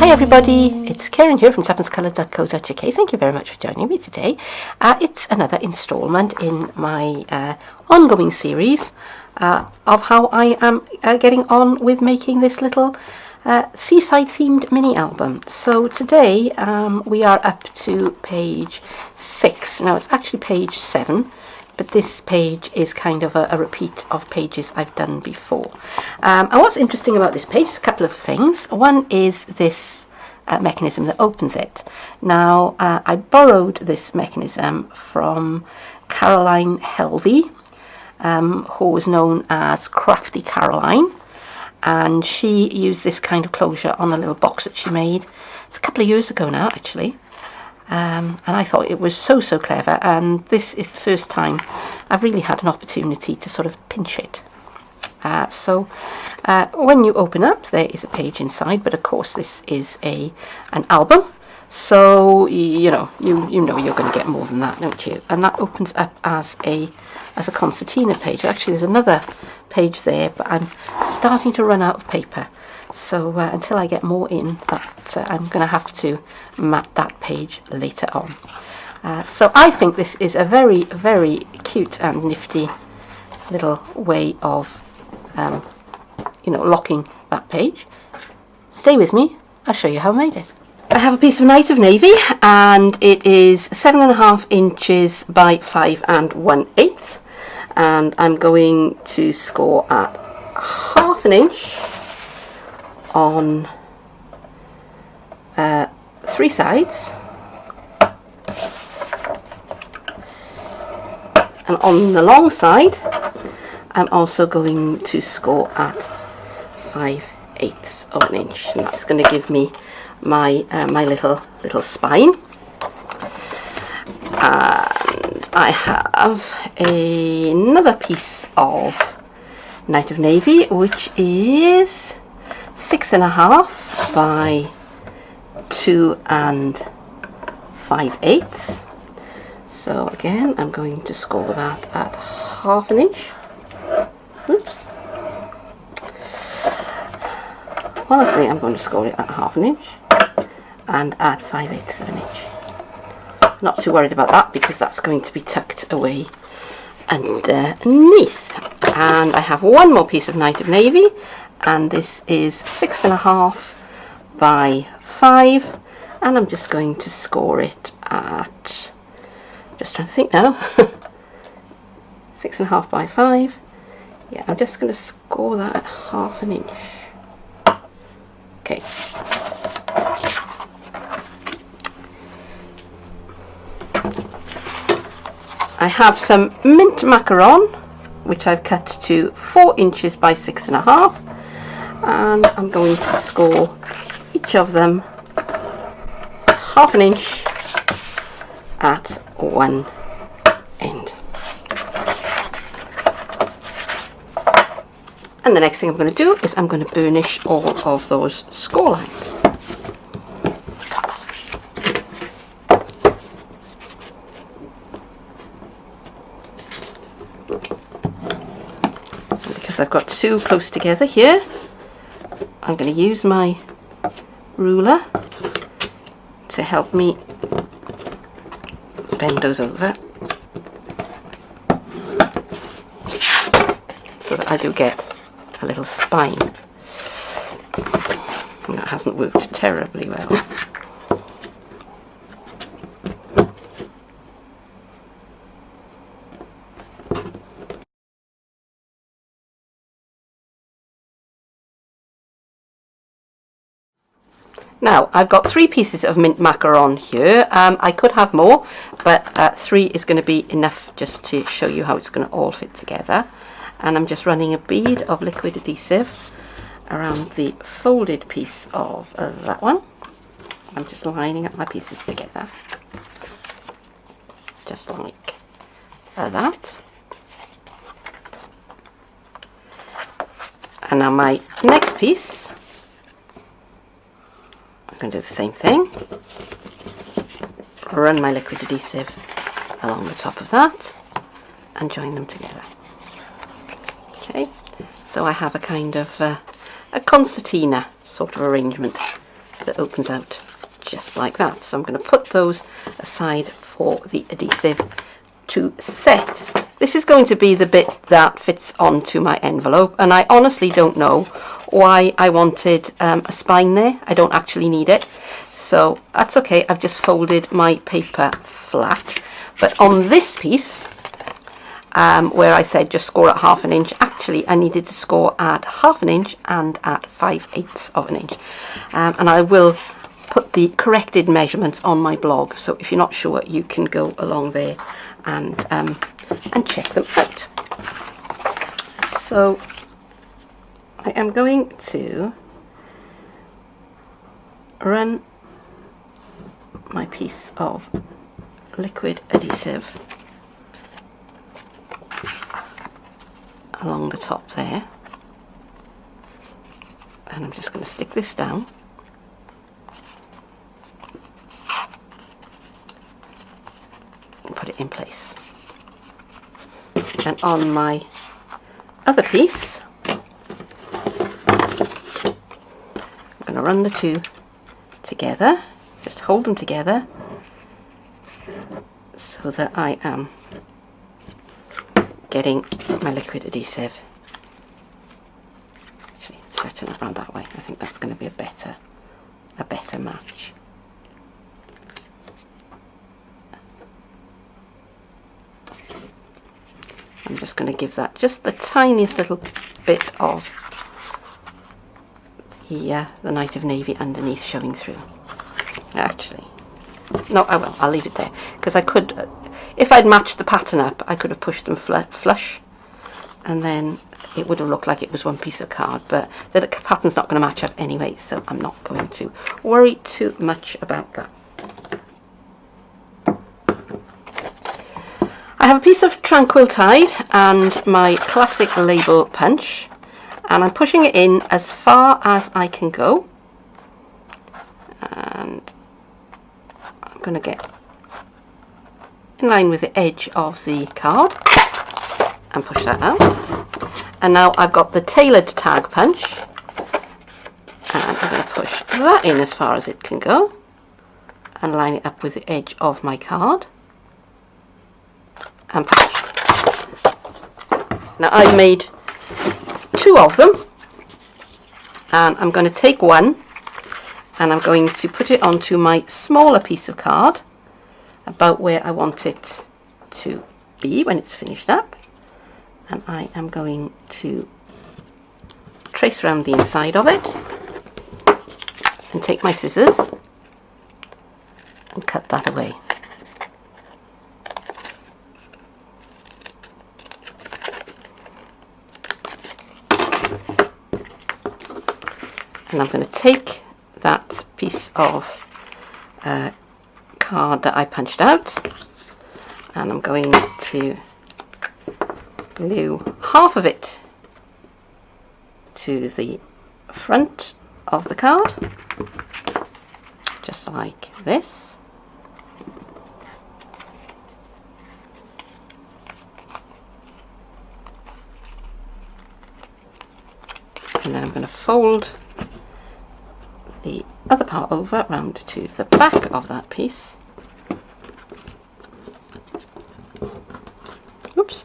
Hi everybody, it's Keren here from tuppencecolored.co.uk. Thank you very much for joining me today. It's another instalment in my ongoing series of how I am getting on with making this little seaside themed mini album. So today we are up to page 6. Now it's actually page 7, but this page is kind of a repeat of pages I've done before. And what's interesting about this page is a couple of things. One is this mechanism that opens it. Now I borrowed this mechanism from Caroline Helvey, who was known as Crafty Caroline, and she used this kind of closure on a little box that she made. It's a couple of years ago now actually. And I thought it was so clever, and this is the first time I've really had an opportunity to sort of pinch it. So when you open up, there is a page inside, but of course this is an album, so you know you're going to get more than that, don't you? And that opens up as a concertina page. Actually there's another page there, but I'm starting to run out of paper. So until I get more in, that I'm going to have to mat that page later on. So I think this is a very cute and nifty little way of locking that page. Stay with me, I'll show you how I made it. I have a piece of Night of Navy, and it is 7.5 inches by 5 1/8, and I'm going to score at 1/2 inch on 3 sides, and on the long side I'm also going to score at 5/8 of an inch, and that's going to give me my my little spine. And I have another piece of Night of Navy, which is 6.5 by 2 5/8. So again, I'm going to score that at 1/2 inch. Oops. Honestly, I'm going to score it at 1/2 inch and at 5/8 of an inch. Not too worried about that because that's going to be tucked away underneath. And I have one more piece of Night of Navy, and this is 6.5 by 5, and I'm just going to score it at, just trying to think now, 6.5 by 5. Yeah, I'm just going to score that at 1/2 inch. Okay. I have some mint macaron, which I've cut to 4 inches by 6.5, and I'm going to score each of them 1/2 inch at one end. And the next thing I'm going to do is I'm going to burnish all of those score lines. Because I've got two close together here, I'm going to use my ruler to help me bend those over so that I do get a little spine. And that hasn't worked terribly well. Now I've got 3 pieces of mint macaron here. I could have more, but 3 is going to be enough just to show you how it's going to all fit together. And I'm just running a bead of liquid adhesive around the folded piece of that one. I'm just lining up my pieces together, just like that. And now my next piece, I'm going to do the same thing. Run my liquid adhesive along the top of that and join them together. Okay, so I have a kind of a concertina sort of arrangement that opens out just like that. So I'm going to put those aside for the adhesive to set. This is going to be the bit that fits onto my envelope, and I honestly don't know why I wanted a spine there. I don't actually need it, so that's okay. I've just folded my paper flat, but on this piece where I said just score at 1/2 inch, actually I needed to score at 1/2 inch and at 5/8 of an inch, and I will put the corrected measurements on my blog, so if you're not sure you can go along there and check them out. So I am going to run my piece of liquid adhesive along the top there, and I'm just going to stick this down and put it in place. And on my other piece, I'm going to run the two together, just hold them together so that I am getting my liquid adhesive. Actually, let's turn it around that way. I think that's going to be a better match. I'm just going to give that just the tiniest little bit of the Night of Navy underneath showing through. Actually, no, I will. I'll leave it there, because I could, if I'd matched the pattern up, I could have pushed them flush, and then it would have looked like it was one piece of card, but the pattern's not going to match up anyway, so I'm not going to worry too much about that. I have a piece of Tranquil Tide and my classic label punch, and I'm pushing it in as far as I can go, and I'm going to get in line with the edge of the card and push that out. And now I've got the tailored tag punch, and I'm going to push that in as far as it can go and line it up with the edge of my card and punch. Now I've made two of them, and I'm going to take one and I'm going to put it onto my smaller piece of card about where I want it to be when it's finished up, and I am going to trace around the inside of it and take my scissors and cut that away. And I'm going to take that piece of card that I punched out, and I'm going to glue half of it to the front of the card, just like this. And then I'm going to fold the other part over round to the back of that piece. Oops.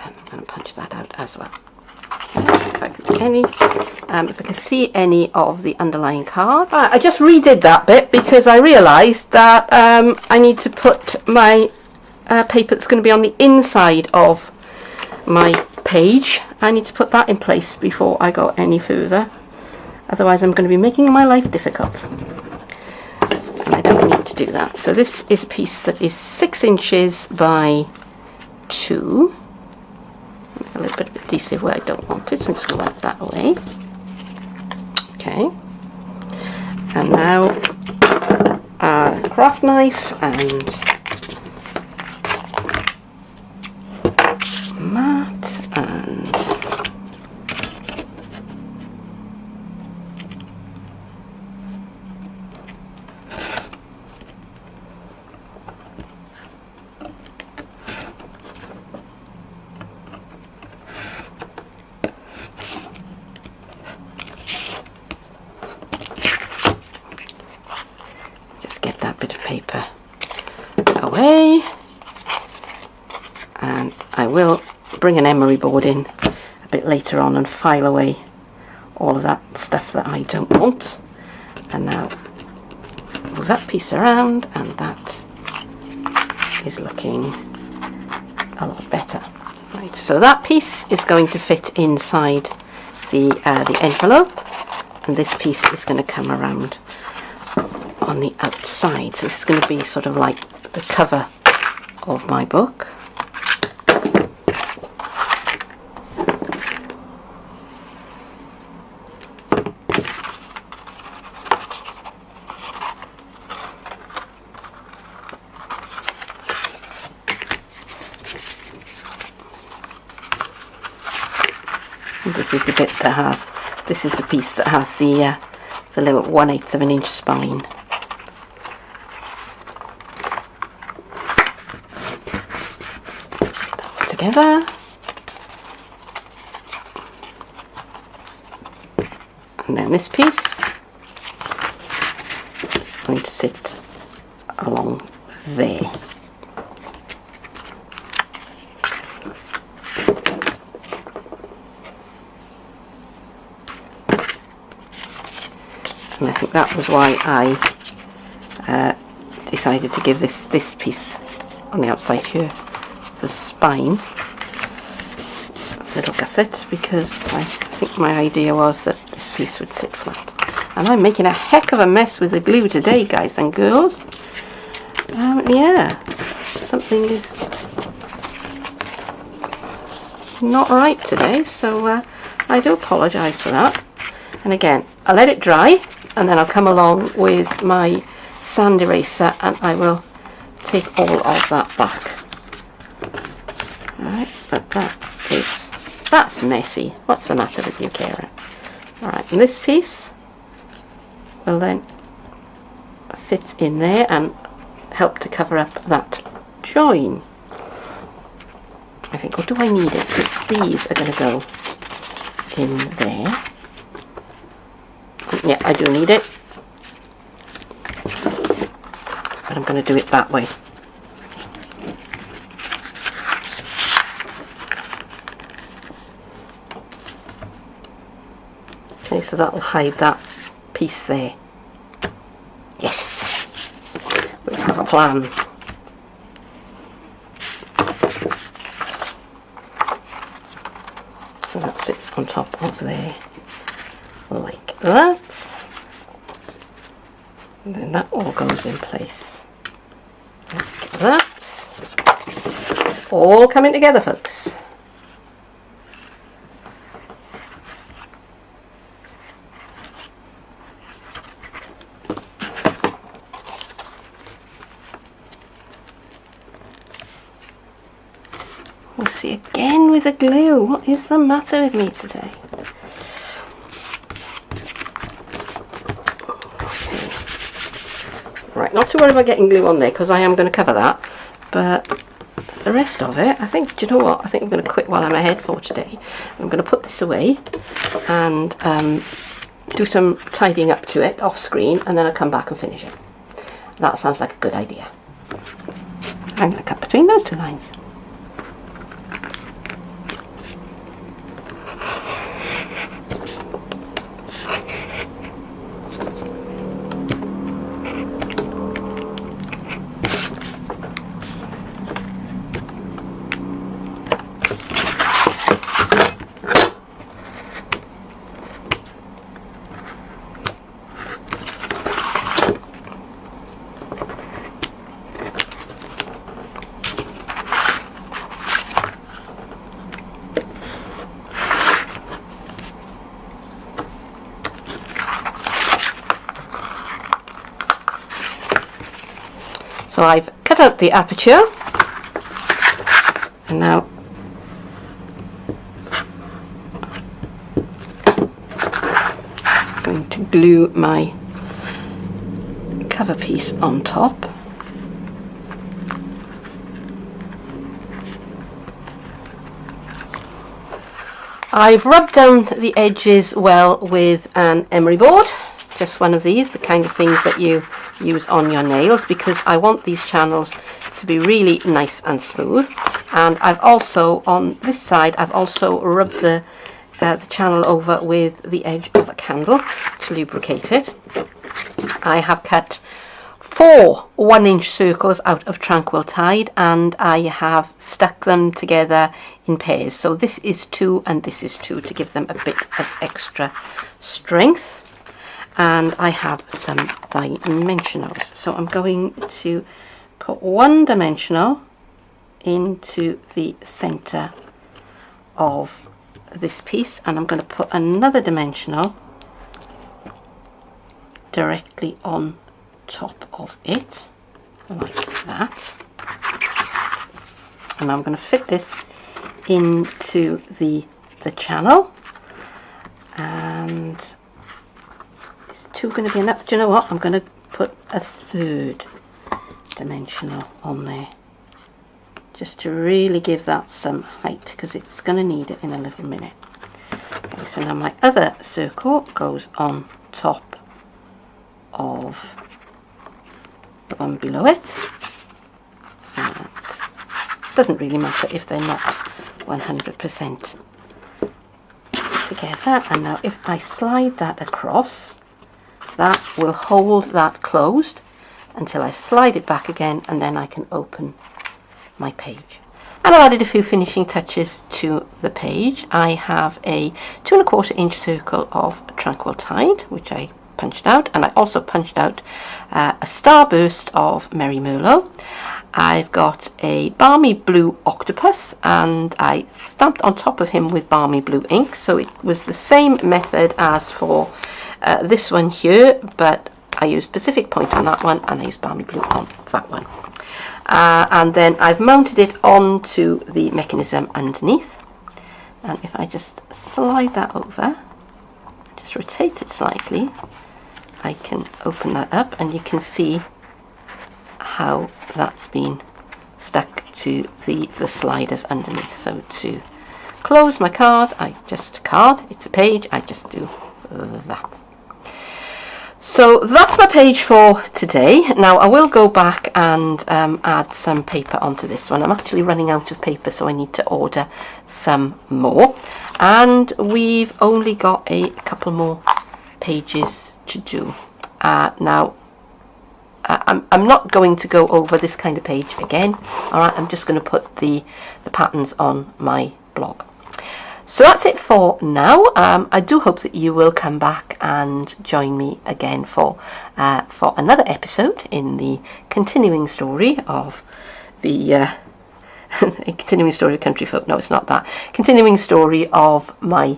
And I'm going to punch that out as well. If I can see any of the underlying card. I just redid that bit because I realised that I need to put my paper that's going to be on the inside of my page. I need to put that in place before I go any further, otherwise I'm going to be making my life difficult, and I don't need to do that. So this is a piece that is 6 inches by 2. A little bit of adhesive where I don't want it, so I'm just going to wipe that away. Okay, and now a craft knife and mat, and and I will bring an emery board in a bit later on and file away all of that stuff that I don't want. And now move that piece around, and that is looking a lot better. Right, so that piece is going to fit inside the envelope, and this piece is going to come around on the outside. So this is going to be sort of like the cover of my book. And this is the bit that has, this is the piece that has the little 1/8 of an inch spine. Together, and then this piece is going to sit along there. And I think that was why I decided to give this piece on the outside here the spine a little gusset, because I think my idea was that this piece would sit flat. And I'm making a heck of a mess with the glue today, guys and girls. Yeah, something is not right today, so I do apologise for that. And again, I'll let it dry, and then I'll come along with my sand eraser and I will take all of that back. Alright, but that's messy. What's the matter with you, Keren? Alright, and this piece will then fit in there and help to cover up that join. I think, or do I need it? Because these are going to go in there. Yeah, I do need it. But I'm going to do it that way. Okay, so that will hide that piece there. Yes! We have a plan. So that sits on top of there, like that. And then that all goes in place. Like that. It's all coming together, folks. We'll see again with the glue. What is the matter with me today? Okay. Right, not to worry about getting glue on there, because I am going to cover that. But the rest of it, I think, do you know what? I think I'm going to quit while I'm ahead for today. I'm going to put this away and do some tidying up to it off screen, and then I'll come back and finish it. That sounds like a good idea. I'm going to cut between those two lines. So I've cut out the aperture, and now I'm going to glue my cover piece on top. I've rubbed down the edges well with an emery board, just one of these, the kind of things that you use on your nails, because I want these channels to be really nice and smooth. And I've also, on this side, I've also rubbed the channel over with the edge of a candle to lubricate it. I have cut 4 1-inch circles out of Tranquil Tide, and I have stuck them together in pairs. So this is 2 and this is 2 to give them a bit of extra strength. And I have some dimensionals. So I'm going to put 1 dimensional into the center of this piece, and I'm going to put another dimensional directly on top of it, like that. And I'm going to fit this into the channel, and is 2 going to be enough? Do you know what? I'm going to put a 3rd dimensional on there, just to really give that some height, because it's going to need it in a little minute. Okay, so now my other circle goes on top of the one below it. And it doesn't really matter if they're not 100% together. And now if I slide that across, that will hold that closed until I slide it back again, and then I can open my page. And I've added a few finishing touches to the page. I have a 2 1/4 inch circle of Tranquil Tide, which I punched out, and I also punched out a starburst of Merry Merlot. I've got a balmy blue octopus, and I stamped on top of him with balmy blue ink, so it was the same method as for this one here, but I used Pacific Point on that one, and I used balmy blue on that one. And then I've mounted it onto the mechanism underneath, and if I just slide that over, just rotate it slightly, I can open that up, and you can see how that's been stuck to the sliders underneath. So to close my card, it's a page, I just do that. So that's my page for today. Now I will go back and add some paper onto this one. I'm actually running out of paper, so I need to order some more. And we've only got a couple more pages to do. Now I'm not going to go over this kind of page again. Alright, I'm just going to put the patterns on my blog. So that's it for now. I do hope that you will come back and join me again for another episode in the continuing story of the continuing story of Country Folk. No, it's not that. Continuing story of my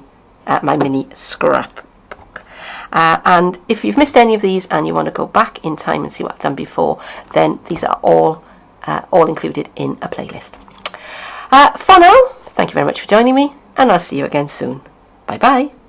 mini scrapbook. And if you've missed any of these and you want to go back in time and see what I've done before, then these are all included in a playlist. For now, thank you very much for joining me, and I'll see you again soon. Bye bye.